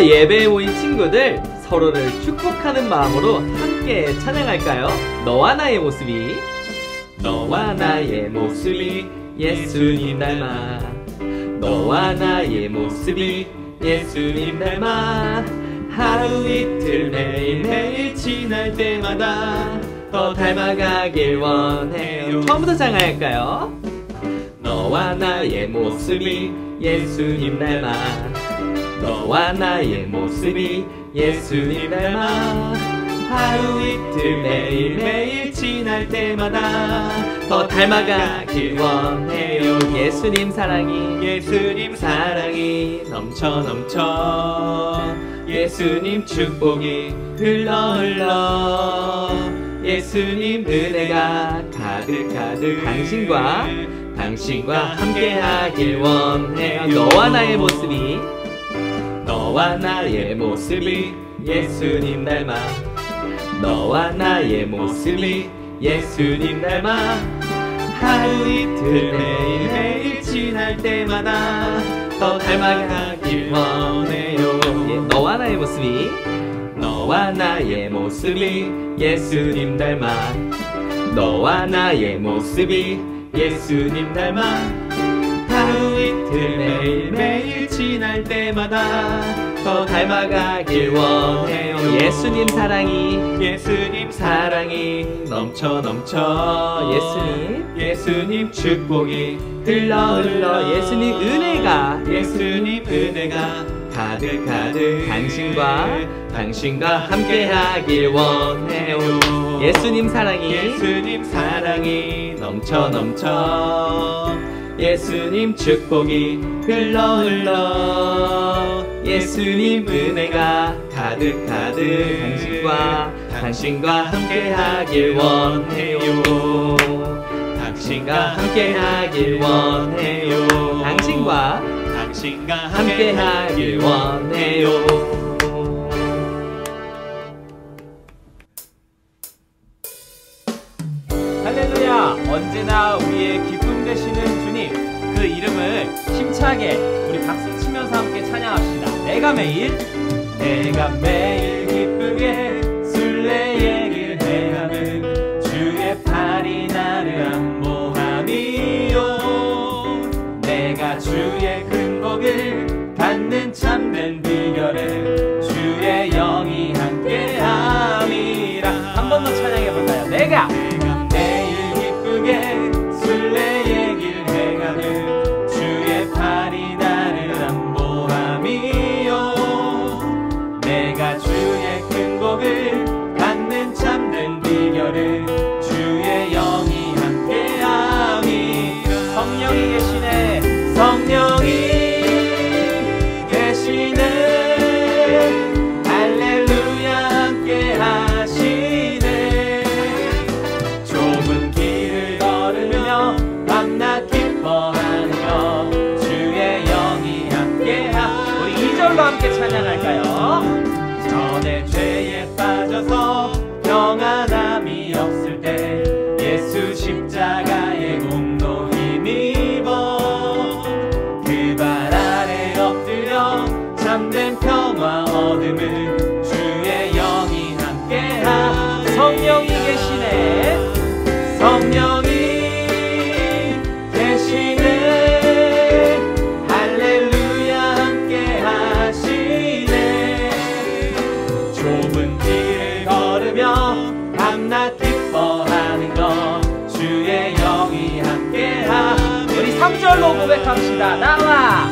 자, 예배에 모인 친구들, 서로를 축복하는 마음으로 함께 찬양할까요? 너와 나의 모습이, 너와 나의 모습이 예수님 닮아, 너와 나의 모습이 예수님 닮아, 하루 이틀 매일매일 지날 때마다 더 닮아가길 원해요. 처음부터 찬양할까요? 너와 나의 모습이 예수님 닮아, 너와 나의 모습이 예수님 닮아, 하루 이틀 매일매일 지날 때마다 더 닮아가길 원해요. 예수님 사랑이 넘쳐 넘쳐, 예수님 축복이 흘러 흘러, 예수님 은혜가 가득 가득 당신과 함께하길 원해요. 너와 나의 모습이 예수님 닮아, 너와 나의 모습이 예수님 닮아, 하루 이틀 매일매일 지날 때마다 더 닮아가길 원해요. 너와 나의 모습이 예수님 닮아, 너와 나의 모습이 예수님 닮아, 하루 이틀 매일매일 지날 때마다 더 닮아가길 원해요. 예수님 사랑이 넘쳐 넘쳐, 예수님 축복이 흘러 흘러, 예수님 은혜가 가득 가득 당신과 함께하길 원해요. 예수님 사랑이 넘쳐 넘쳐, 예수님 축복이 흘러 흘러, 예수님 은혜가 가득 가득 당신과 함께하길 원해요. 당신과 함께하길 원해요. 당신과 함께하길 원해요. 할렐루야! 언제나 우리의 기쁨 되시는 주님, 그 이름을 힘차게 우리 박수 치면서 함께 찬양합시다. 내가 매일 기쁘게 순례의 길 행함은 주의 팔이 나를 안보함이요, 내가 주의 큰 복을 받는 참된 비결은 주의 영이 함께함이라. 한 번 더 찬양해볼까요? 내가 매일 기쁘게 순례의 길 행함은 주의 팔이 나를 안보함이요, 내가 주의 큰 복을 받는 참된 비결은 주의 영이 함께함이라. 성령이 계시네, 성령이 계시네, 할렐루야 함께 하시네, 좁은 길을 걸으며 밤낮 기뻐하며 주의 영이 함께하. 우리 2절로 함께 찬양할까요? 전에 죄에 빠져서 평안함이 없을 때 예수 십자가의 공로 힘입어 그 발 아래 엎드려 참된 평화 얻음은 주의 영이 함께하. 성령이 계시네, 성령이 계시네, 할렐루야 함께 하시네, 좁은 길을 걸으며 밤낮 기뻐하는 것 주의 영이 함께하. 우리 3절로 고백합시다. 나와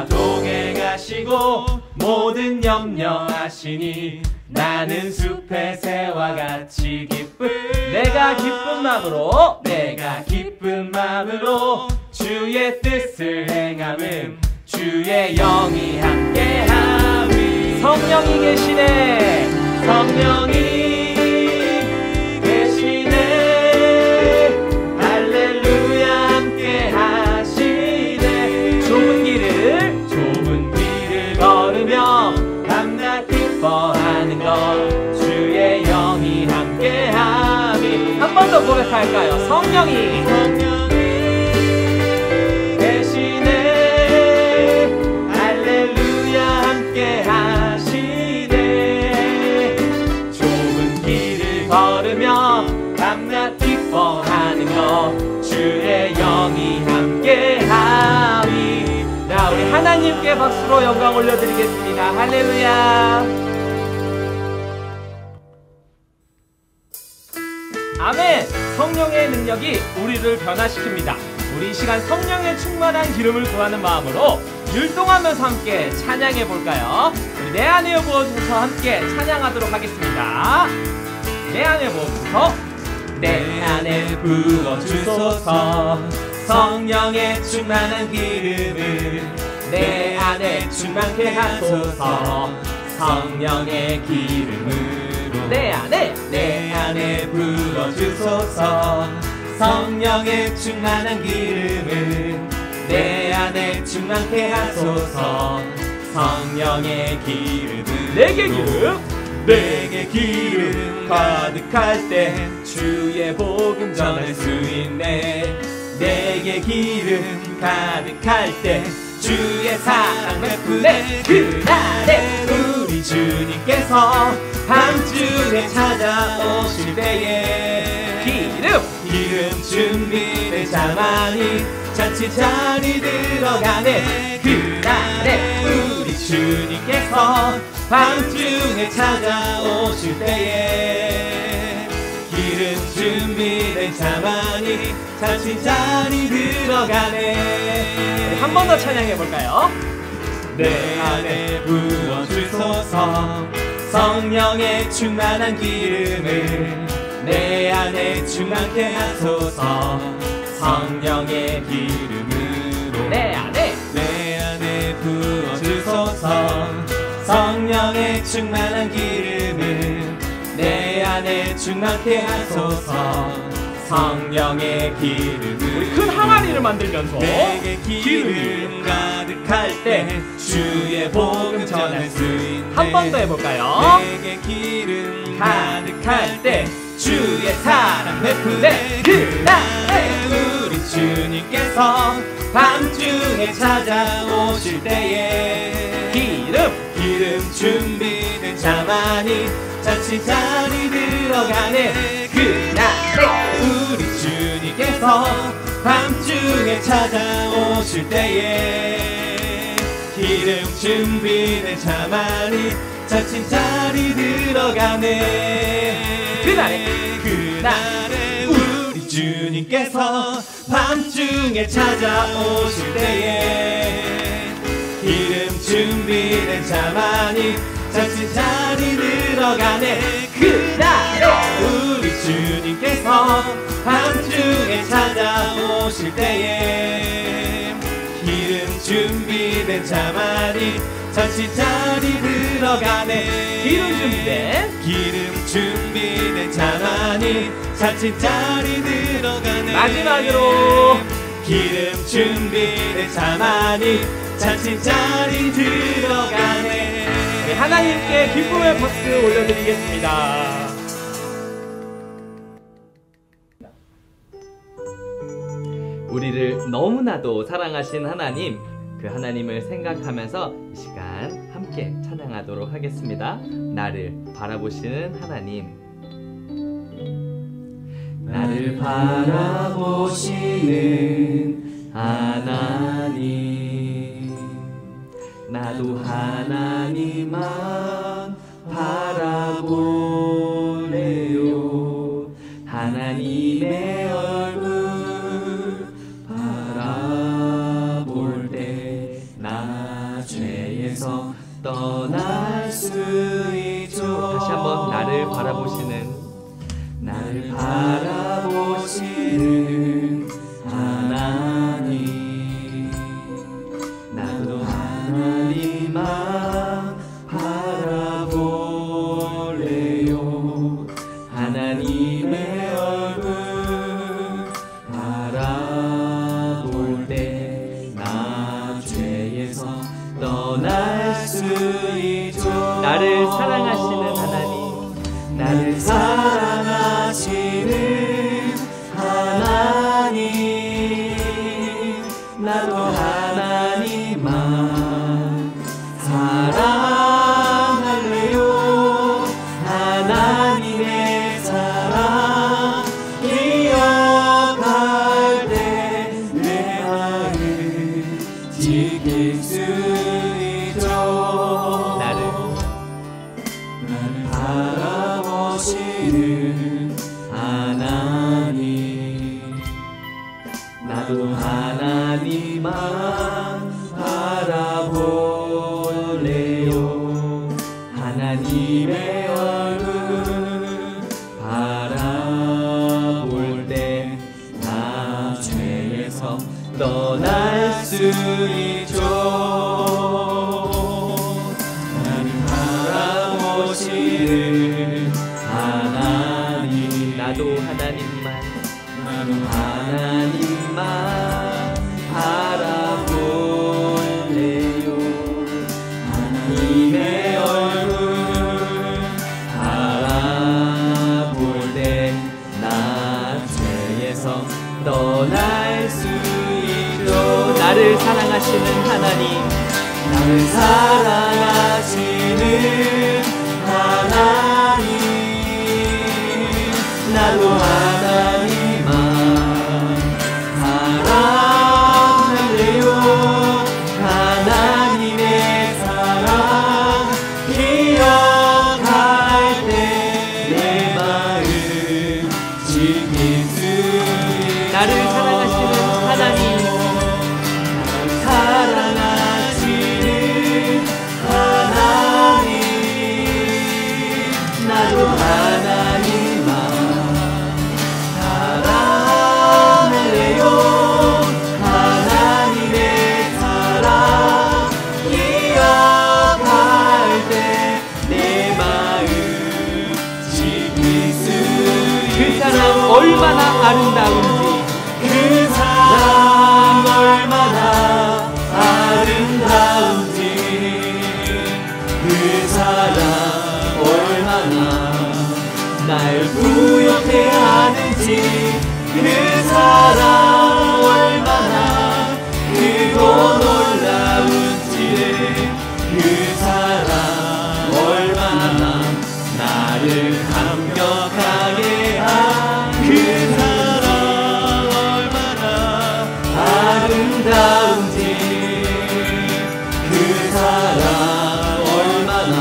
동행하시고 모든 염려하시니 나는 숲의 새와 같이 기쁜, 내가 기쁜 마음으로 주의 뜻을 행함은 주의 영이 함께함이. 성령이 계시네, 성령이 계시네, 할렐루야 함께 하시네, 좁은 길을 걸으며 밤낮 기뻐하는 것 주의 영이 함께함이. 한 번 더 고백할까요? 성령이 계시네, 할렐루야 함께 하시네, 밤낮 기뻐하는 것 주의 영이 함께하리. 자, 우리 하나님께 박수로 영광 올려드리겠습니다. 할렐루야. 아멘. 성령의 능력이 우리를 변화시킵니다. 우리 이 시간 성령의 충만한 기름을 구하는 마음으로 율동하면서 함께 찬양해 볼까요? 우리 내 안에 부어주셔서 함께 찬양하도록 하겠습니다. 내 안에 부어주셔서, 내 안에 부어주소서. 성령의 충만한 기름을 내 안에 충만케 하소서. 성령의 기름으로 내 안에 부어주소서. 성령의 충만한 기름을 내 안에 충만케 하소서. 성령의 기름을 내게 기름 가득할 때 주의 복음 전할 수 있네. 내게 기름 가득할 때 주의 사랑 베푸네. 그날에 우리 주님께서 밤중에 찾아오실 때에 기름 준비를 자만히 잔치 자리 들어가네. 그날에 우리 주님께서 밤중에 찾아오실 때에 기름 준비를 자만히 잔치 자리 들어가네. 한 번 더 찬양해 볼까요? 내 안에 부어주소서. 성령의 충만한 기름을 내 안에 충만케 하소서. 성령의 기름으로 내 안에 부어주소서. 성령의 충만한 기름을 내 안에 충만케 하소서. 성령의 기름을 우리 큰 항아리를 만들면서 내게 기름 가득할 때 주의 복음 전할 수 있네. 한 번 더 해볼까요? 내게 기름 가득할 때 주의 사랑 베푸네. 그날에 우리 주님께서 밤중에 찾아오실 때에 기름 준비된 자만이 잔치 자리 들어가네. 그날에 우리 주님께서 밤중에 찾아오실 때에 기름 준비된 자만이 잔치 자리 들어가네. 그날에 우리 주님께서 밤중에 찾아오실 때에 기름 준비된 자만이 잔치 자리 들어가네. 그날에 우리 주님께서 밤중에 찾아오실 때에 기름 준비된 자만이 잔치 자리 들어가네. 기름 준비된 자만이 잔치 자리 들어가네. 마지막으로 기름 준비된 자만이 잔치 자리 들어가네. 네, 하나님께 기쁨의 박수 올려드리겠습니다. 우리를 너무나도 사랑하신 하나님, 그 하나님을 생각하면서 이 시간 함께 찬양하도록 하겠습니다. 나를 바라보시는 하나님. 나를 바라보시는 하나님, 나도 하나님만 바라보네요. 하나님의 얼굴 바라볼 때 나 죄에서 떠날 수 있죠. 다시 한번 나를 바라보시는 하나님, 나도 하나님만 바라볼래요. 하나님의 얼굴 바라볼 때 나 죄에서 떠날 수 있죠. 나를 사랑하시는 하나님, 나를 사랑하시는 하나님, 하나님만 바라볼래요. 하나님의 얼굴 바라볼 때 나 죄에서 떠날 수 있죠. 하나님 바라보시는 하나님, 나도 하나님만 바라볼래요. 하나님의 얼굴 바라볼 때 나 죄에서 떠날 수 있죠. 나를 사랑하시는 하나님, 나를 사랑하시는 하나님, 나도 하나님만 사랑할래요. 하나님의 사랑 기억할 때 내 마음 지킬 수 있죠. 나를 사랑하시는 하나님, 사랑하시는 하나님, 나도 하나님만 사랑할래요. 하나님의 사랑 기억할 때 내 마음 지킬 수 그 사랑 얼마나 아름다운지, 그 사랑 얼마나 아름다운지, 그 사랑 얼마나 날 부욕해 하는지, 그 사랑 얼마나 크고 놀라운지를, 그 사랑 얼마나 나를 감격하게 그 사랑 얼마나 아름다운지, 그 사랑 얼마나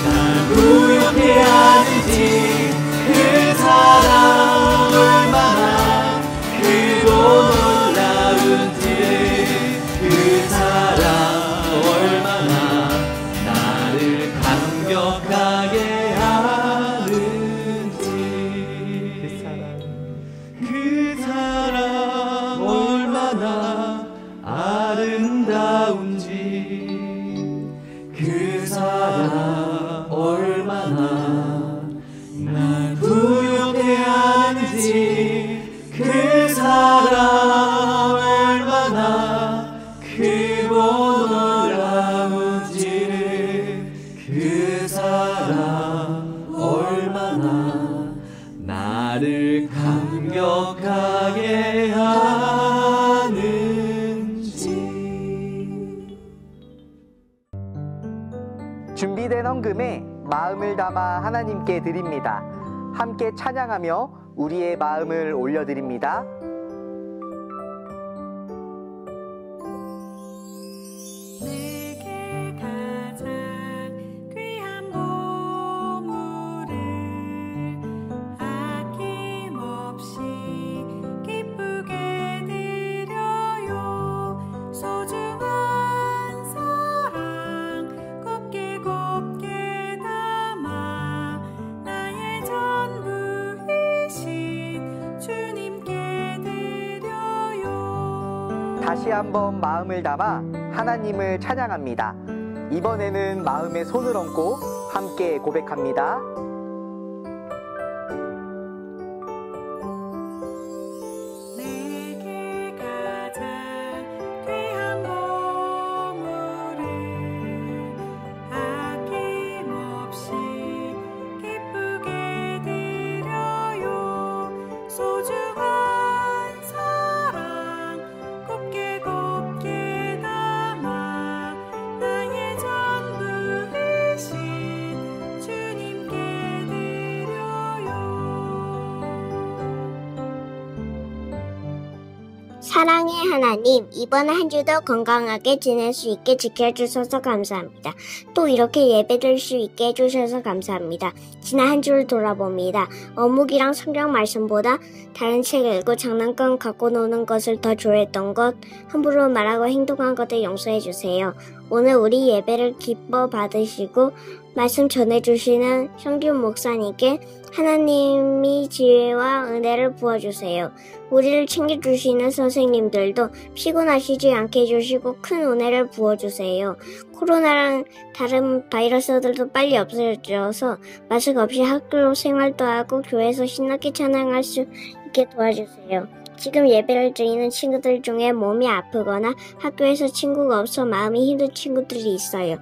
날 부욕해 하는지, 그 사랑 얼마나 크고 놀라운지를, 그 사랑 얼마나 나를 감격하게 그 사랑 얼마나 아름다운지, 그 사랑 얼마나 날 부욕해 하는지, 그 사랑 얼마나 크고 놀라운지를, 그 사랑 얼마나 나를 감격하게 하는지. 준비된 헌금에 마음을 담아 하나님께 드립니다. 함께 찬양하며 우리의 마음을 올려드립니다. 내게 가장 귀한 보물을 아낌없이 기쁘게 드려요. 소중한 사랑 곱게 곱게 담아 나의 전부이신 주님께 드려요. 다시 한번 마음을 담아 하나님을 찬양합니다. 이번에는 마음에 손을 얹고 함께 고백합니다. 내게 가장 귀한 보물을 아낌없이 기쁘게 드려요. 소중한 사랑 곱게 곱게 담아 나의 전부이신 주님께 사랑의 하나님, 이번 한 주도 건강하게 지낼 수 있게 지켜주셔서 감사합니다. 또 이렇게 예배드릴 수 있게 해주셔서 감사합니다. 지난 한 주를 돌아봅니다. 어묵이랑 성경 말씀보다 다른 책 읽고 장난감 갖고 노는 것을 더 좋아했던 것, 함부로 말하고 행동한 것들 용서해 주세요. 오늘 우리 예배를 기뻐 받으시고 말씀 전해주시는 성균 목사님께 하나님이 지혜와 은혜를 부어주세요. 우리를 챙겨주시는 선생님들도 피곤하시지 않게 해주시고 큰 은혜를 부어주세요. 코로나랑 다른 바이러스들도 빨리 없어져서 마스크 없이 학교 생활도 하고 교회에서 신나게 찬양할 수 있게 도와주세요. 지금 예배를 드리는 친구들 중에 몸이 아프거나 학교에서 친구가 없어 마음이 힘든 친구들이 있어요.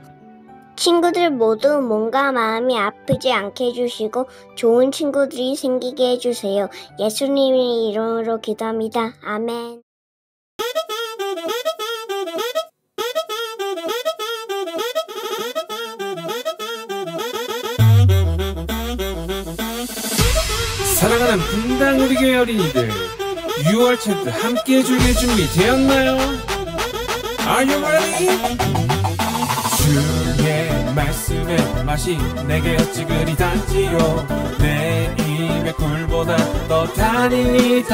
친구들 모두 몸과 마음이 아프지 않게 해주시고 좋은 친구들이 생기게 해주세요. 예수님의 이름으로 기도합니다. 아멘. 사랑하는 분당 우리 교회 어린이들, 6월 챕터 함께 해주게 준비되었나요? Are you ready? 주의 말씀의 맛이 내게 어찌 그리 단지요, 내 입의 꿀보다 더 달이다.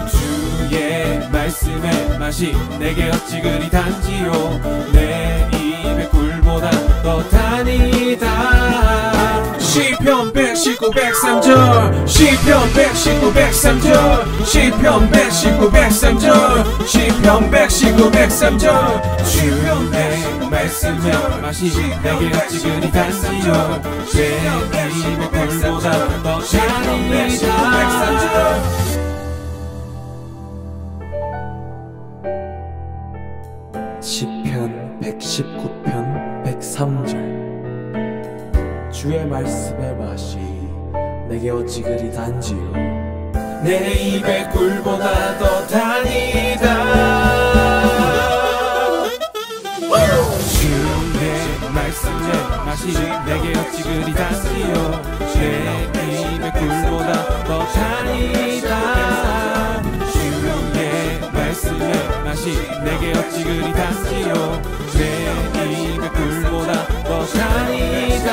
주의 말씀의 맛이 내게 어찌 그리 단지요, 내 입의 꿀보다 더 달이다. 시편 119, 103절, 시편 119, 103절, 시편 119, 103절, 시편 119, 103절. 주의 말씀의 맛이 내게 어찌 그리 단지요, 내 입의 꿀보다 더 달이다. 시편 119편 103절. 주의 말씀의 맛이 내게 어찌 그리 단지요, 내 입의 꿀보다 더 달이다. 주의 말씀의 맛이 내게 어찌 그리 단지요, 내 입의 꿀보다 더 달이다. 주의 말씀의 맛이 내게 어찌 그리 단지요, 내 입의 꿀보다 더 달이다.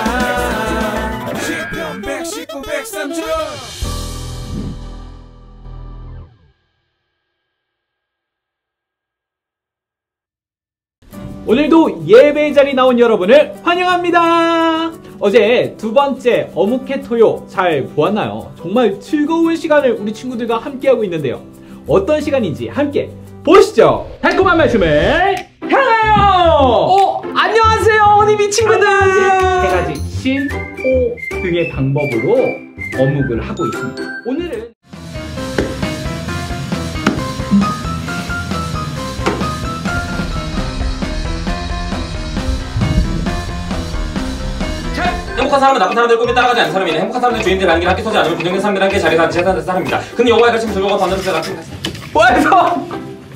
시편 119, 103절. 오늘도 예배 자리 나온 여러분을 환영합니다. 어제 두 번째 어묵해토요 잘 보았나요? 정말 즐거운 시간을 우리 친구들과 함께하고 있는데요. 어떤 시간인지 함께 보시죠. 달콤한 말씀을 향하여! 안녕하세요, 어린이 친구들! 세 가지 신, 호 등의 방법으로 어묵을 하고 있습니다. 오늘은 행복한 사람은 나쁜 사람들의 꿈에 따라가지 않는 사람이네. 행복한 사람들은 주인들의 반기를 함께 서지 않으면 부정된 사람들은 함께 자리에 앉는 사람입니다. 근데 여호와의 가르침을 들고가 받는 것을 같은 완성!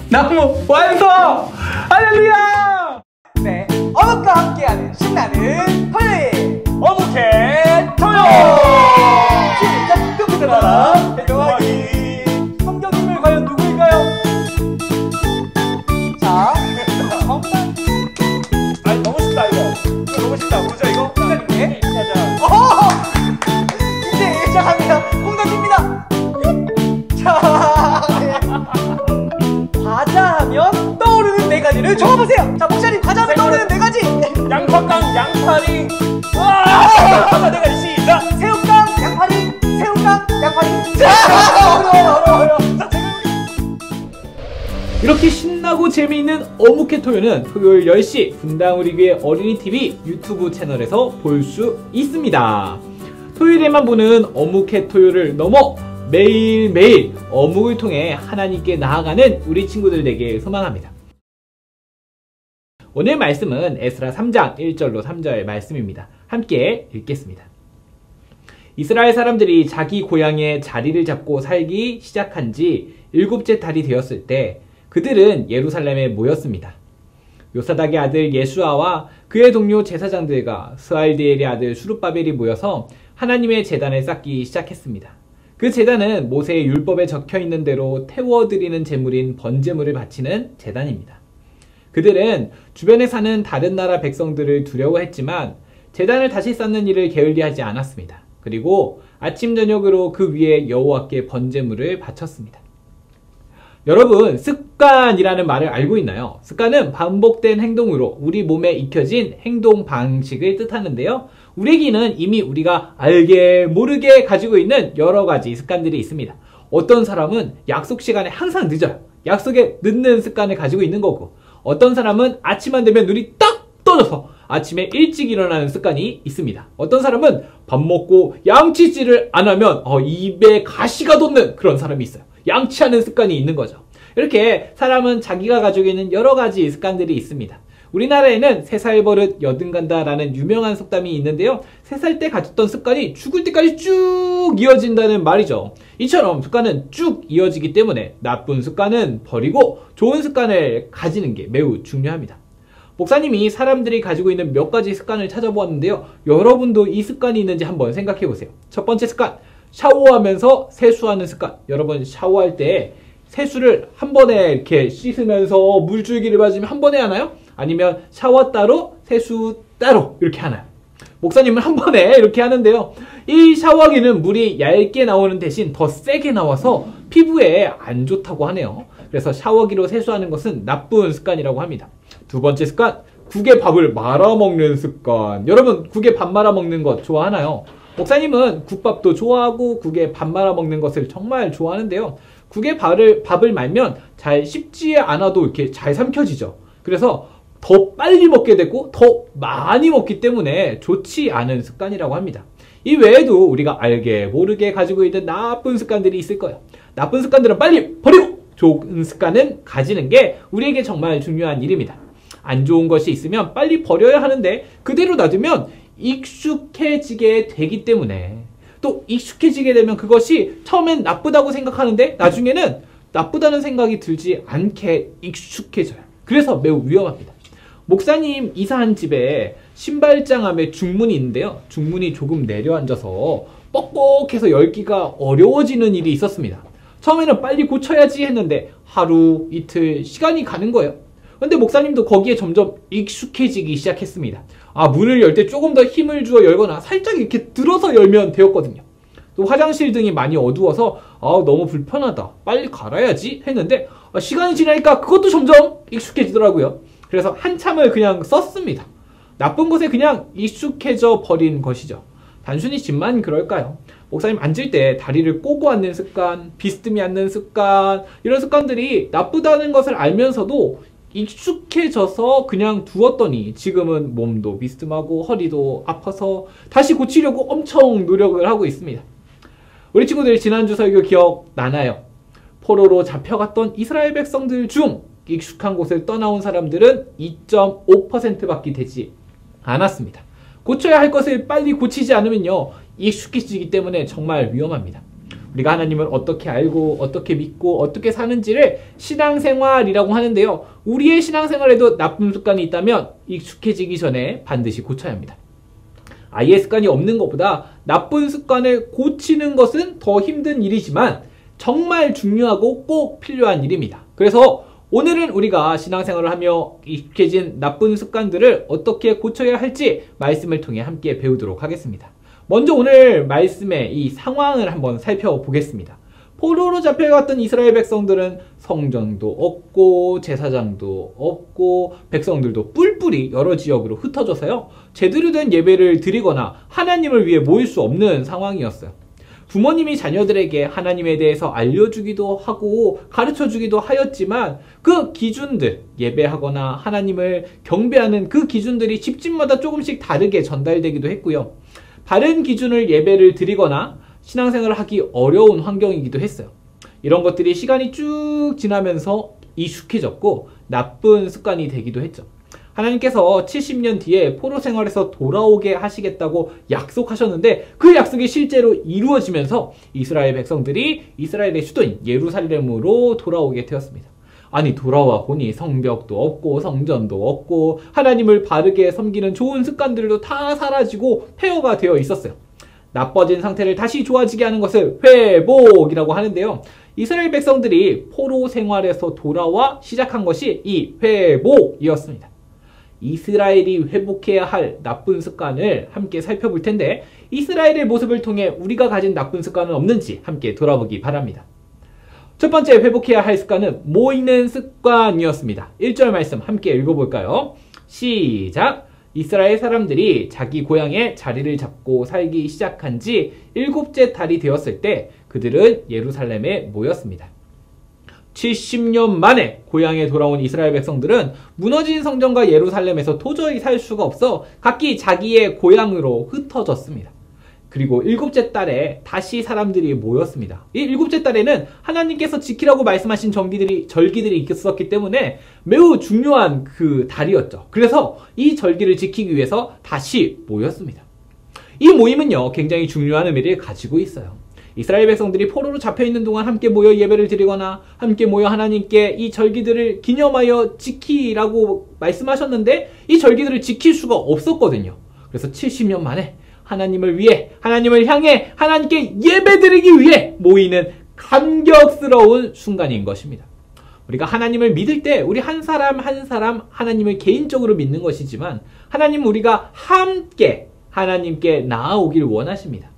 나무 완성! 할렐루야! 네, 어묵과 함께하는 신나는 토요일 어묵해토요! 시작! 뚱뚱하라 대정하기. 성경님을 과연 누구일까요? 자, 정답. 아니 너무 쉽다 이거. 너무 쉽다. 보자 이거. 홍단님께 가자. 이제 시작합니다. 홍단입니다. 자, 과자하면 떠오르는 네 가지를 적어보세요. 자, 목사님 과자하면 떠오르는 네 가지. 양파깡, 양파리. 와! 내가 시작. 새우깡, 양파리, 새우깡, 양파리. 자, 어려워요. 자, 이렇게 신나고 재미있는 어묵해토요는 토요일 10시 분당 우리 교회 어린이TV 유튜브 채널에서 볼 수 있습니다. 토요일에만 보는 어묵해토요를 넘어 매일매일 어묵을 통해 하나님께 나아가는 우리 친구들 되길 소망합니다. 오늘 말씀은 에스라 3장 1절로 3절 말씀입니다. 함께 읽겠습니다. 이스라엘 사람들이 자기 고향에 자리를 잡고 살기 시작한 지 7째 달이 되었을 때 그들은 예루살렘에 모였습니다. 요사닥의 아들 예수아와 그의 동료 제사장들과 스알디엘의 아들 수룹바벨이 모여서 하나님의 제단을 쌓기 시작했습니다. 그 제단은 모세의 율법에 적혀 있는 대로 태워드리는 제물인 번제물을 바치는 제단입니다. 그들은 주변에 사는 다른 나라 백성들을 두려워했지만 제단을 다시 쌓는 일을 게을리하지 않았습니다. 그리고 아침 저녁으로 그 위에 여호와께 번제물을 바쳤습니다. 여러분, 습관이라는 말을 알고 있나요? 습관은 반복된 행동으로 우리 몸에 익혀진 행동 방식을 뜻하는데요. 우리에게는 이미 우리가 알게 모르게 가지고 있는 여러 가지 습관들이 있습니다. 어떤 사람은 약속 시간에 항상 늦어요. 약속에 늦는 습관을 가지고 있는 거고, 어떤 사람은 아침만 되면 눈이 딱 떠져서 아침에 일찍 일어나는 습관이 있습니다. 어떤 사람은 밥 먹고 양치질을 안 하면 입에 가시가 돋는 그런 사람이 있어요. 양치하는 습관이 있는 거죠. 이렇게 사람은 자기가 가지고 있는 여러 가지 습관들이 있습니다. 우리나라에는 3살 버릇 여든 간다라는 유명한 속담이 있는데요. 3살 때 가졌던 습관이 죽을 때까지 쭉 이어진다는 말이죠. 이처럼 습관은 쭉 이어지기 때문에 나쁜 습관은 버리고 좋은 습관을 가지는 게 매우 중요합니다. 목사님이 사람들이 가지고 있는 몇 가지 습관을 찾아보았는데요. 여러분도 이 습관이 있는지 한번 생각해 보세요. 첫 번째 습관, 샤워하면서 세수하는 습관. 여러분 샤워할 때 세수를 한 번에 이렇게 씻으면서 물줄기를 맞으면 한 번에 하나요? 아니면 샤워 따로 세수 따로 이렇게 하나요? 목사님은 한 번에 이렇게 하는데요. 이 샤워기는 물이 얇게 나오는 대신 더 세게 나와서 피부에 안 좋다고 하네요. 그래서 샤워기로 세수하는 것은 나쁜 습관이라고 합니다. 두 번째 습관, 국에 밥을 말아 먹는 습관. 여러분 국에 밥 말아 먹는 것 좋아하나요? 목사님은 국밥도 좋아하고 국에 밥 말아 먹는 것을 정말 좋아하는데요. 국에 밥을 말면 잘 씹지 않아도 이렇게 잘 삼켜지죠. 그래서 더 빨리 먹게 되고 더 많이 먹기 때문에 좋지 않은 습관이라고 합니다. 이 외에도 우리가 알게 모르게 가지고 있는 나쁜 습관들이 있을 거예요. 나쁜 습관들은 빨리 버리고 좋은 습관은 가지는 게 우리에게 정말 중요한 일입니다. 안 좋은 것이 있으면 빨리 버려야 하는데 그대로 놔두면 익숙해지게 되기 때문에, 또 익숙해지게 되면 그것이 처음엔 나쁘다고 생각하는데 나중에는 나쁘다는 생각이 들지 않게 익숙해져요. 그래서 매우 위험합니다. 목사님 이사한 집에 신발장암에 중문이 있는데요. 중문이 조금 내려앉아서 뻑뻑해서 열기가 어려워지는 일이 있었습니다. 처음에는 빨리 고쳐야지 했는데 하루 이틀 시간이 가는 거예요. 근데 목사님도 거기에 점점 익숙해지기 시작했습니다. 문을 열 때 조금 더 힘을 주어 열거나 살짝 이렇게 들어서 열면 되었거든요. 또 화장실 등이 많이 어두워서 너무 불편하다, 빨리 갈아야지 했는데 시간이 지나니까 그것도 점점 익숙해지더라고요. 그래서 한참을 그냥 썼습니다. 나쁜 것에 그냥 익숙해져 버린 것이죠. 단순히 집만 그럴까요? 목사님 앉을 때 다리를 꼬고 앉는 습관, 비스듬히 앉는 습관, 이런 습관들이 나쁘다는 것을 알면서도 익숙해져서 그냥 두었더니 지금은 몸도 비스듬하고 허리도 아파서 다시 고치려고 엄청 노력을 하고 있습니다. 우리 친구들 지난주 설교 기억나나요? 포로로 잡혀갔던 이스라엘 백성들 중 익숙한 곳을 떠나온 사람들은 2.5%밖에 되지 않았습니다. 고쳐야 할 것을 빨리 고치지 않으면요, 익숙해지기 때문에 정말 위험합니다. 우리가 하나님을 어떻게 알고 어떻게 믿고 어떻게 사는지를 신앙생활이라고 하는데요. 우리의 신앙생활에도 나쁜 습관이 있다면 익숙해지기 전에 반드시 고쳐야 합니다. 아예 습관이 없는 것보다 나쁜 습관을 고치는 것은 더 힘든 일이지만 정말 중요하고 꼭 필요한 일입니다. 그래서 오늘은 우리가 신앙생활을 하며 익숙해진 나쁜 습관들을 어떻게 고쳐야 할지 말씀을 통해 함께 배우도록 하겠습니다. 먼저 오늘 말씀의 이 상황을 한번 살펴보겠습니다. 포로로 잡혀갔던 이스라엘 백성들은 성전도 없고 제사장도 없고 백성들도 뿔뿔이 여러 지역으로 흩어져서요, 제대로 된 예배를 드리거나 하나님을 위해 모일 수 없는 상황이었어요. 부모님이 자녀들에게 하나님에 대해서 알려주기도 하고 가르쳐주기도 하였지만 그 기준들, 예배하거나 하나님을 경배하는 그 기준들이 집집마다 조금씩 다르게 전달되기도 했고요. 바른 기준을 예배를 드리거나 신앙생활을 하기 어려운 환경이기도 했어요. 이런 것들이 시간이 쭉 지나면서 익숙해졌고 나쁜 습관이 되기도 했죠. 하나님께서 70년 뒤에 포로 생활에서 돌아오게 하시겠다고 약속하셨는데 그 약속이 실제로 이루어지면서 이스라엘 백성들이 이스라엘의 수도인 예루살렘으로 돌아오게 되었습니다. 아니, 돌아와 보니 성벽도 없고 성전도 없고 하나님을 바르게 섬기는 좋은 습관들도 다 사라지고 폐허가 되어 있었어요. 나빠진 상태를 다시 좋아지게 하는 것을 회복이라고 하는데요. 이스라엘 백성들이 포로 생활에서 돌아와 시작한 것이 이 회복이었습니다. 이스라엘이 회복해야 할 나쁜 습관을 함께 살펴볼 텐데 이스라엘의 모습을 통해 우리가 가진 나쁜 습관은 없는지 함께 돌아보기 바랍니다. 첫 번째 회복해야 할 습관은 모이는 습관이었습니다. 1절 말씀 함께 읽어볼까요? 시작! 이스라엘 사람들이 자기 고향에 자리를 잡고 살기 시작한 지 7째 달이 되었을 때 그들은 예루살렘에 모였습니다. 70년 만에 고향에 돌아온 이스라엘 백성들은 무너진 성전과 예루살렘에서 도저히 살 수가 없어 각기 자기의 고향으로 흩어졌습니다. 그리고 7째 달에 다시 사람들이 모였습니다. 이 7째 달에는 하나님께서 지키라고 말씀하신 절기들이 있었기 때문에 매우 중요한 그 달이었죠. 그래서 이 절기를 지키기 위해서 다시 모였습니다. 이 모임은요, 굉장히 중요한 의미를 가지고 있어요. 이스라엘 백성들이 포로로 잡혀있는 동안 함께 모여 예배를 드리거나 함께 모여 하나님께 이 절기들을 기념하여 지키라고 말씀하셨는데 이 절기들을 지킬 수가 없었거든요. 그래서 70년 만에 하나님을 위해, 하나님을 향해 하나님께 예배드리기 위해 모이는 감격스러운 순간인 것입니다. 우리가 하나님을 믿을 때 우리 한 사람 한 사람 하나님을 개인적으로 믿는 것이지만 하나님은 우리가 함께 하나님께 나아오길 원하십니다.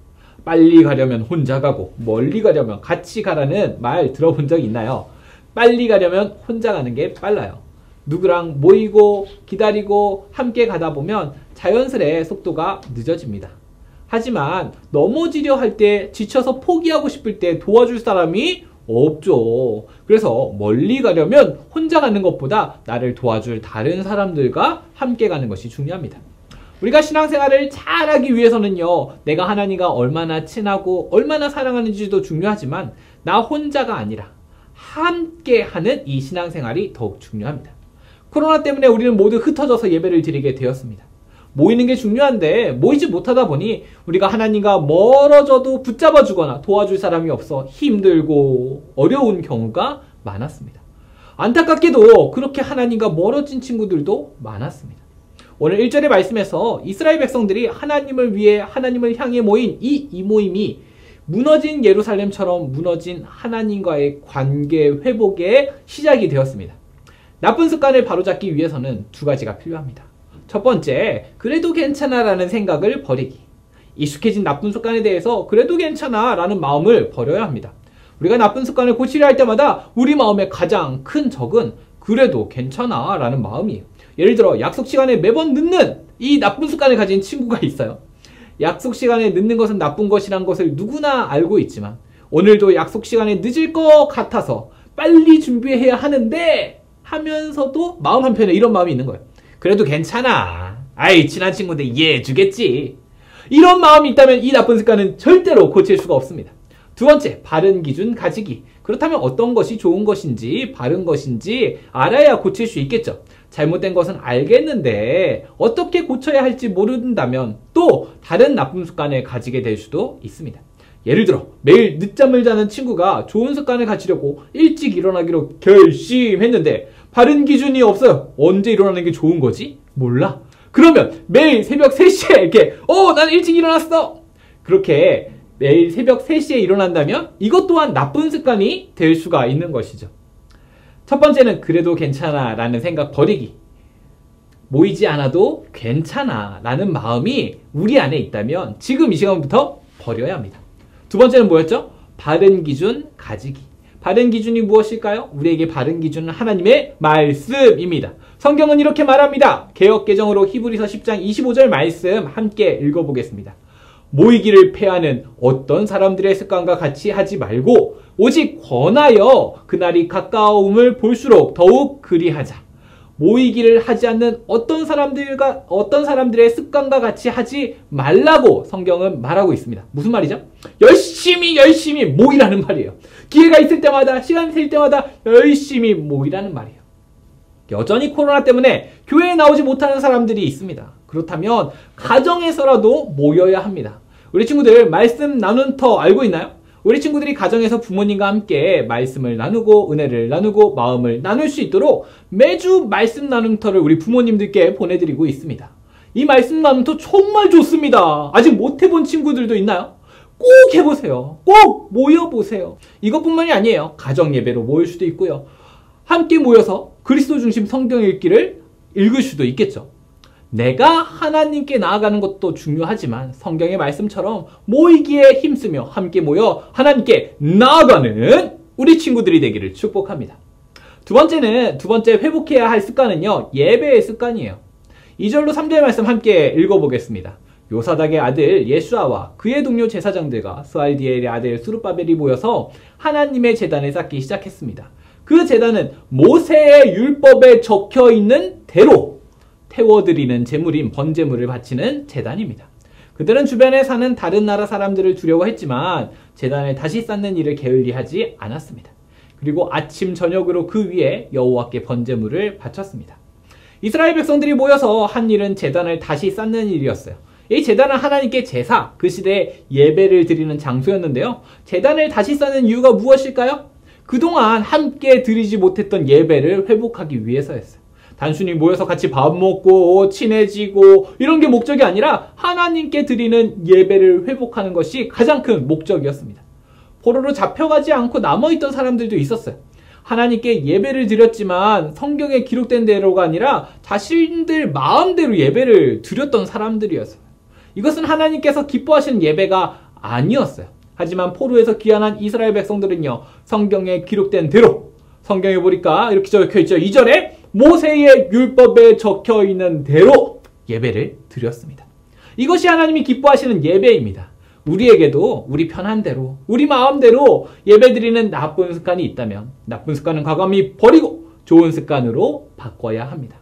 빨리 가려면 혼자 가고 멀리 가려면 같이 가라는 말 들어본 적 있나요? 빨리 가려면 혼자 가는 게 빨라요. 누구랑 모이고 기다리고 함께 가다 보면 자연스레 속도가 늦어집니다. 하지만 넘어지려 할 때 지쳐서 포기하고 싶을 때 도와줄 사람이 없죠. 그래서 멀리 가려면 혼자 가는 것보다 나를 도와줄 다른 사람들과 함께 가는 것이 중요합니다. 우리가 신앙생활을 잘하기 위해서는요, 내가 하나님과 얼마나 친하고 얼마나 사랑하는지도 중요하지만 나 혼자가 아니라 함께 하는 이 신앙생활이 더욱 중요합니다. 코로나 때문에 우리는 모두 흩어져서 예배를 드리게 되었습니다. 모이는 게 중요한데 모이지 못하다 보니 우리가 하나님과 멀어져도 붙잡아 주거나 도와줄 사람이 없어 힘들고 어려운 경우가 많았습니다. 안타깝게도 그렇게 하나님과 멀어진 친구들도 많았습니다. 오늘 1절의 말씀에서 이스라엘 백성들이 하나님을 위해 하나님을 향해 모인 이 모임이 무너진 예루살렘처럼 무너진 하나님과의 관계 회복의 시작이 되었습니다. 나쁜 습관을 바로잡기 위해서는 두 가지가 필요합니다. 첫 번째, 그래도 괜찮아 라는 생각을 버리기. 익숙해진 나쁜 습관에 대해서 그래도 괜찮아 라는 마음을 버려야 합니다. 우리가 나쁜 습관을 고치려 할 때마다 우리 마음의 가장 큰 적은 그래도 괜찮아 라는 마음이에요. 예를 들어 약속 시간에 매번 늦는 이 나쁜 습관을 가진 친구가 있어요. 약속 시간에 늦는 것은 나쁜 것이란 것을 누구나 알고 있지만 오늘도 약속 시간에 늦을 것 같아서 빨리 준비해야 하는데 하면서도 마음 한편에 이런 마음이 있는 거예요. 그래도 괜찮아. 아이, 친한 친구인데 이해해주겠지. 이런 마음이 있다면 이 나쁜 습관은 절대로 고칠 수가 없습니다. 두 번째, 바른 기준 가지기. 그렇다면 어떤 것이 좋은 것인지 바른 것인지 알아야 고칠 수 있겠죠. 잘못된 것은 알겠는데 어떻게 고쳐야 할지 모른다면 또 다른 나쁜 습관을 가지게 될 수도 있습니다. 예를 들어 매일 늦잠을 자는 친구가 좋은 습관을 가지려고 일찍 일어나기로 결심했는데 바른 기준이 없어요. 언제 일어나는 게 좋은 거지? 몰라. 그러면 매일 새벽 3시에 이렇게 난 일찍 일어났어. 그렇게 매일 새벽 3시에 일어난다면 이것 또한 나쁜 습관이 될 수가 있는 것이죠. 첫 번째는 그래도 괜찮아 라는 생각 버리기. 모이지 않아도 괜찮아 라는 마음이 우리 안에 있다면 지금 이 시간부터 버려야 합니다. 두 번째는 뭐였죠? 바른 기준 가지기. 바른 기준이 무엇일까요? 우리에게 바른 기준은 하나님의 말씀입니다. 성경은 이렇게 말합니다. 개역개정으로 히브리서 10장 25절 말씀 함께 읽어보겠습니다. 모이기를 패하는 어떤 사람들의 습관과 같이 하지 말고 오직 권하여 그날이 가까움을 볼수록 더욱 그리하자. 모이기를 하지 않는 어떤 사람들의 습관과 같이 하지 말라고 성경은 말하고 있습니다. 무슨 말이죠? 열심히 모이라는 말이에요. 기회가 있을 때마다, 시간이 있을 때마다 열심히 모이라는 말이에요. 여전히 코로나 때문에 교회에 나오지 못하는 사람들이 있습니다. 그렇다면 가정에서라도 모여야 합니다. 우리 친구들 말씀 나눈 터 알고 있나요? 우리 친구들이 가정에서 부모님과 함께 말씀을 나누고 은혜를 나누고 마음을 나눌 수 있도록 매주 말씀 나눔터를 우리 부모님들께 보내드리고 있습니다. 이 말씀 나눔터 정말 좋습니다. 아직 못 해본 친구들도 있나요? 꼭 해보세요. 꼭 모여보세요. 이것뿐만이 아니에요. 가정 예배로 모일 수도 있고요. 함께 모여서 그리스도 중심 성경 읽기를 읽을 수도 있겠죠. 내가 하나님께 나아가는 것도 중요하지만 성경의 말씀처럼 모이기에 힘쓰며 함께 모여 하나님께 나아가는 우리 친구들이 되기를 축복합니다. 두 번째 회복해야 할 습관은요, 예배의 습관이에요. 2절로 3절 말씀 함께 읽어보겠습니다. 요사닥의 아들 예수아와 그의 동료 제사장들과 스알디엘의 아들 수룹바벨이 모여서 하나님의 제단을 쌓기 시작했습니다. 그 제단은 모세의 율법에 적혀있는 대로 태워드리는 제물인 번제물을 바치는 제단입니다. 그들은 주변에 사는 다른 나라 사람들을 두려워했지만 제단을 다시 쌓는 일을 게을리하지 않았습니다. 그리고 아침 저녁으로 그 위에 여호와께 번제물을 바쳤습니다. 이스라엘 백성들이 모여서 한 일은 제단을 다시 쌓는 일이었어요. 이 제단은 하나님께 제사, 그 시대에 예배를 드리는 장소였는데요. 제단을 다시 쌓는 이유가 무엇일까요? 그동안 함께 드리지 못했던 예배를 회복하기 위해서였어요. 단순히 모여서 같이 밥 먹고 친해지고 이런 게 목적이 아니라 하나님께 드리는 예배를 회복하는 것이 가장 큰 목적이었습니다. 포로로 잡혀가지 않고 남아있던 사람들도 있었어요. 하나님께 예배를 드렸지만 성경에 기록된 대로가 아니라 자신들 마음대로 예배를 드렸던 사람들이었어요. 이것은 하나님께서 기뻐하시는 예배가 아니었어요. 하지만 포로에서 귀환한 이스라엘 백성들은요, 성경에 기록된 대로, 성경에 보니까 이렇게 적혀있죠. 2절에 모세의 율법에 적혀있는 대로 예배를 드렸습니다. 이것이 하나님이 기뻐하시는 예배입니다. 우리에게도 우리 편한 대로, 우리 마음대로 예배드리는 나쁜 습관이 있다면 나쁜 습관은 과감히 버리고 좋은 습관으로 바꿔야 합니다.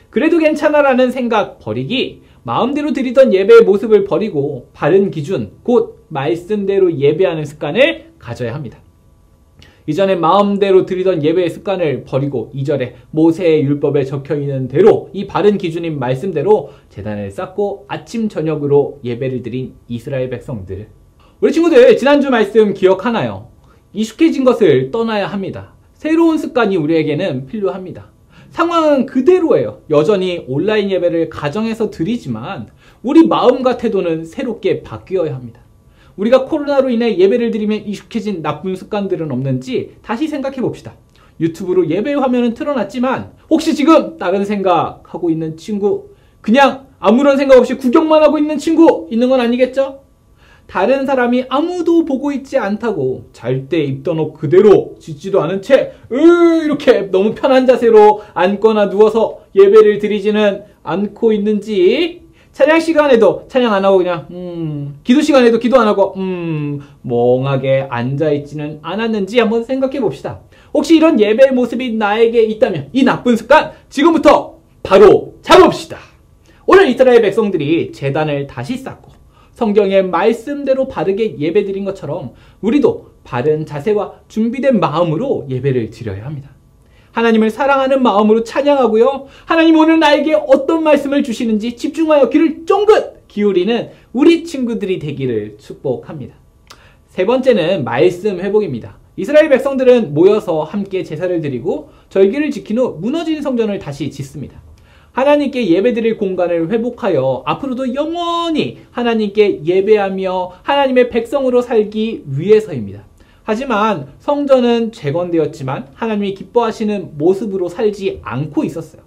그래도 괜찮아라는 생각 버리기, 마음대로 드리던 예배의 모습을 버리고 바른 기준, 곧 말씀대로 예배하는 습관을 가져야 합니다. 이전에 마음대로 드리던 예배의 습관을 버리고 2절에 모세의 율법에 적혀있는 대로 이 바른 기준인 말씀대로 제단을 쌓고 아침 저녁으로 예배를 드린 이스라엘 백성들. 우리 친구들 지난주 말씀 기억하나요? 익숙해진 것을 떠나야 합니다. 새로운 습관이 우리에게는 필요합니다. 상황은 그대로예요. 여전히 온라인 예배를 가정에서 드리지만 우리 마음과 태도는 새롭게 바뀌어야 합니다. 우리가 코로나로 인해 예배를 드리면 익숙해진 나쁜 습관들은 없는지 다시 생각해 봅시다. 유튜브로 예배 화면은 틀어놨지만 혹시 지금 다른 생각하고 있는 친구, 그냥 아무런 생각 없이 구경만 하고 있는 친구 있는 건 아니겠죠? 다른 사람이 아무도 보고 있지 않다고 잘 때 입던 옷 그대로 짖지도 않은 채 이렇게 너무 편한 자세로 앉거나 누워서 예배를 드리지는 않고 있는지, 찬양 시간에도 찬양 안 하고 그냥 기도 시간에도 기도 안 하고 멍하게 앉아있지는 않았는지 한번 생각해 봅시다. 혹시 이런 예배의 모습이 나에게 있다면 이 나쁜 습관 지금부터 바로 잡읍시다. 오늘 이스라엘 백성들이 제단을 다시 쌓고 성경의 말씀대로 바르게 예배드린 것처럼 우리도 바른 자세와 준비된 마음으로 예배를 드려야 합니다. 하나님을 사랑하는 마음으로 찬양하고요. 하나님 오늘 나에게 어떤 말씀을 주시는지 집중하여 귀를 쫑긋 기울이는 우리 친구들이 되기를 축복합니다. 세 번째는 말씀 회복입니다. 이스라엘 백성들은 모여서 함께 제사를 드리고 절기를 지킨 후 무너진 성전을 다시 짓습니다. 하나님께 예배드릴 공간을 회복하여 앞으로도 영원히 하나님께 예배하며 하나님의 백성으로 살기 위해서입니다. 하지만 성전은 재건되었지만 하나님이 기뻐하시는 모습으로 살지 않고 있었어요.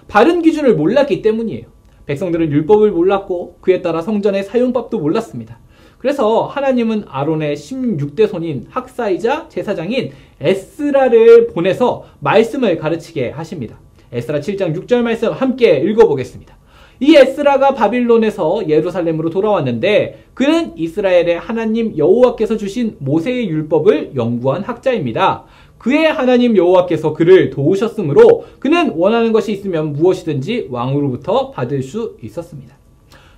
바른 기준을 몰랐기 때문이에요. 백성들은 율법을 몰랐고 그에 따라 성전의 사용법도 몰랐습니다. 그래서 하나님은 아론의 16대 손인 학사이자 제사장인 에스라를 보내서 말씀을 가르치게 하십니다. 에스라 7장 6절 말씀 함께 읽어보겠습니다. 이 에스라가 바빌론에서 예루살렘으로 돌아왔는데 그는 이스라엘의 하나님 여호와께서 주신 모세의 율법을 연구한 학자입니다. 그의 하나님 여호와께서 그를 도우셨으므로 그는 원하는 것이 있으면 무엇이든지 왕으로부터 받을 수 있었습니다.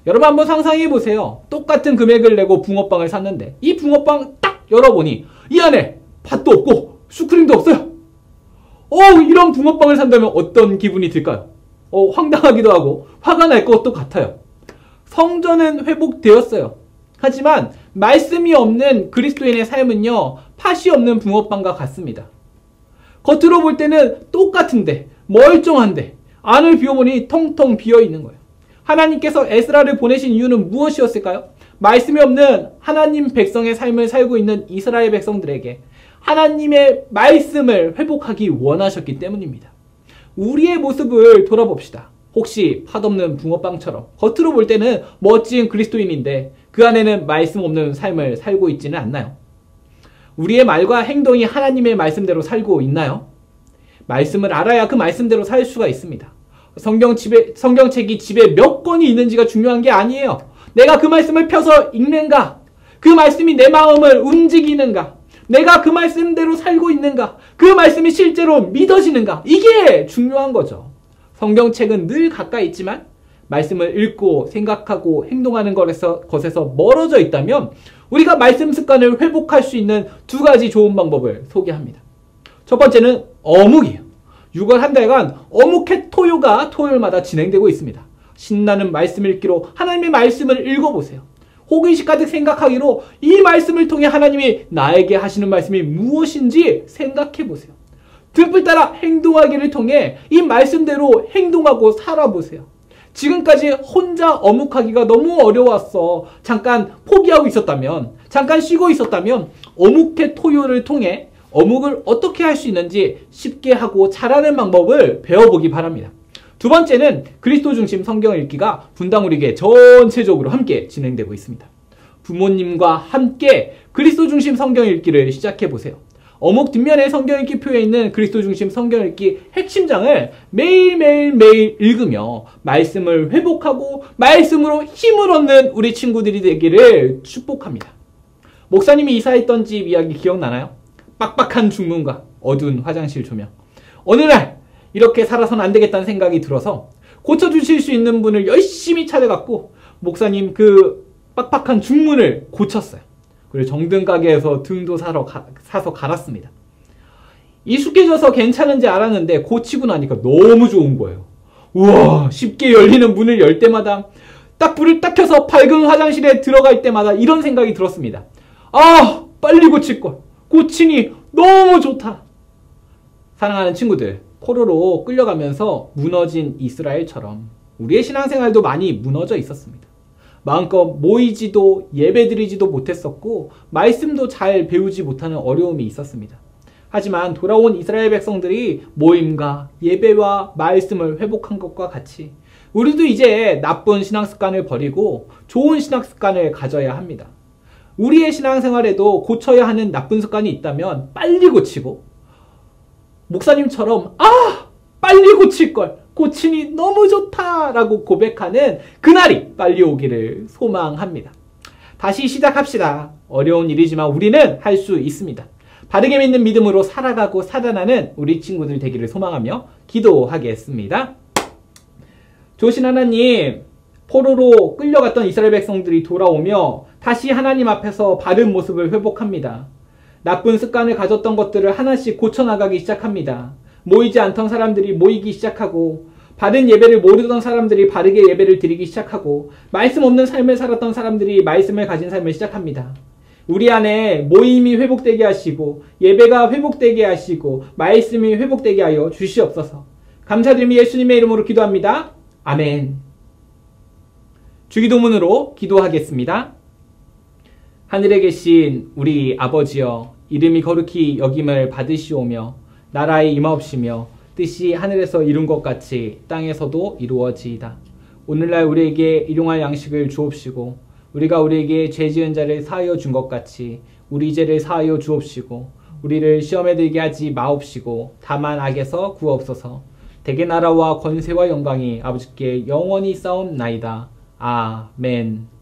여러분 한번 상상해 보세요. 똑같은 금액을 내고 붕어빵을 샀는데 이 붕어빵 딱 열어보니 이 안에 팥도 없고 슈크림도 없어요. 이런 붕어빵을 산다면 어떤 기분이 들까요? 황당하기도 하고 화가 날 것도 같아요. 성전은 회복되었어요. 하지만 말씀이 없는 그리스도인의 삶은요, 팥이 없는 붕어빵과 같습니다. 겉으로 볼 때는 똑같은데 멀쩡한데 안을 비워보니 텅텅 비어있는 거예요. 하나님께서 에스라를 보내신 이유는 무엇이었을까요? 말씀이 없는 하나님 백성의 삶을 살고 있는 이스라엘 백성들에게 하나님의 말씀을 회복하기 원하셨기 때문입니다. 우리의 모습을 돌아봅시다. 혹시 팥없는 붕어빵처럼 겉으로 볼 때는 멋진 그리스도인인데 그 안에는 말씀 없는 삶을 살고 있지는 않나요? 우리의 말과 행동이 하나님의 말씀대로 살고 있나요? 말씀을 알아야 그 말씀대로 살 수가 있습니다. 성경책이 집에 몇 권이 있는지가 중요한 게 아니에요. 내가 그 말씀을 펴서 읽는가? 그 말씀이 내 마음을 움직이는가? 내가 그 말씀대로 살고 있는가? 그 말씀이 실제로 믿어지는가? 이게 중요한 거죠. 성경책은 늘 가까이 있지만 말씀을 읽고 생각하고 행동하는 것에서 멀어져 있다면 우리가 말씀 습관을 회복할 수 있는 두 가지 좋은 방법을 소개합니다. 첫 번째는 어묵이에요. 6월 한 달간 어묵회 토요가 토요일마다 진행되고 있습니다. 신나는 말씀 읽기로 하나님의 말씀을 읽어보세요. 호기심 가득 생각하기로 이 말씀을 통해 하나님이 나에게 하시는 말씀이 무엇인지 생각해보세요. 득불 따라 행동하기를 통해 이 말씀대로 행동하고 살아보세요. 지금까지 혼자 어묵하기가 너무 어려웠어. 잠깐 포기하고 있었다면, 잠깐 쉬고 있었다면 어묵회 토요를 통해 어묵을 어떻게 할 수 있는지 쉽게 하고 잘하는 방법을 배워보기 바랍니다. 두 번째는 그리스도 중심 성경 읽기가 분당 우리교회 전체적으로 함께 진행되고 있습니다. 부모님과 함께 그리스도 중심 성경 읽기를 시작해보세요. 어묵 뒷면에 성경 읽기 표에 있는 그리스도 중심 성경 읽기 핵심장을 매일 읽으며 말씀을 회복하고 말씀으로 힘을 얻는 우리 친구들이 되기를 축복합니다. 목사님이 이사했던 집 이야기 기억나나요? 빡빡한 중문과 어두운 화장실 조명. 어느 날 이렇게 살아서는 안 되겠다는 생각이 들어서 고쳐주실 수 있는 분을 열심히 찾아갔고 목사님 그 빡빡한 중문을 고쳤어요. 그리고 정등 가게에서 등도 사서 갈았습니다. 익숙해져서 괜찮은지 알았는데 고치고 나니까 너무 좋은 거예요. 우와, 쉽게 열리는 문을 열 때마다 딱 불을 딱 켜서 밝은 화장실에 들어갈 때마다 이런 생각이 들었습니다. 아, 빨리 고칠걸. 고치니 너무 좋다. 사랑하는 친구들, 포로로 끌려가면서 무너진 이스라엘처럼 우리의 신앙생활도 많이 무너져 있었습니다. 마음껏 모이지도 예배드리지도 못했었고 말씀도 잘 배우지 못하는 어려움이 있었습니다. 하지만 돌아온 이스라엘 백성들이 모임과 예배와 말씀을 회복한 것과 같이 우리도 이제 나쁜 신앙 습관을 버리고 좋은 신앙 습관을 가져야 합니다. 우리의 신앙생활에도 고쳐야 하는 나쁜 습관이 있다면 빨리 고치고 목사님처럼 빨리 고칠걸, 고치니 너무 좋다 라고 고백하는 그날이 빨리 오기를 소망합니다. 다시 시작합시다. 어려운 일이지만 우리는 할 수 있습니다. 바르게 믿는 믿음으로 살아가고 살아나는 우리 친구들 되기를 소망하며 기도하겠습니다. 좋으신 하나님, 포로로 끌려갔던 이스라엘 백성들이 돌아오며 다시 하나님 앞에서 바른 모습을 회복합니다. 나쁜 습관을 가졌던 것들을 하나씩 고쳐나가기 시작합니다. 모이지 않던 사람들이 모이기 시작하고 바른 예배를 모르던 사람들이 바르게 예배를 드리기 시작하고 말씀 없는 삶을 살았던 사람들이 말씀을 가진 삶을 시작합니다. 우리 안에 모임이 회복되게 하시고 예배가 회복되게 하시고 말씀이 회복되게 하여 주시옵소서. 감사드리며 예수님의 이름으로 기도합니다. 아멘. 주기도문으로 기도하겠습니다. 하늘에 계신 우리 아버지여, 이름이 거룩히 여김을 받으시오며 나라에 임하옵시며 뜻이 하늘에서 이룬 것 같이 땅에서도 이루어지이다. 오늘날 우리에게 일용할 양식을 주옵시고 우리가 우리에게 죄 지은 자를 사하여 준 것 같이 우리 죄를 사하여 주옵시고 우리를 시험에 들게 하지 마옵시고 다만 악에서 구하옵소서. 대개 나라와 권세와 영광이 아버지께 영원히 싸움나이다. 아멘.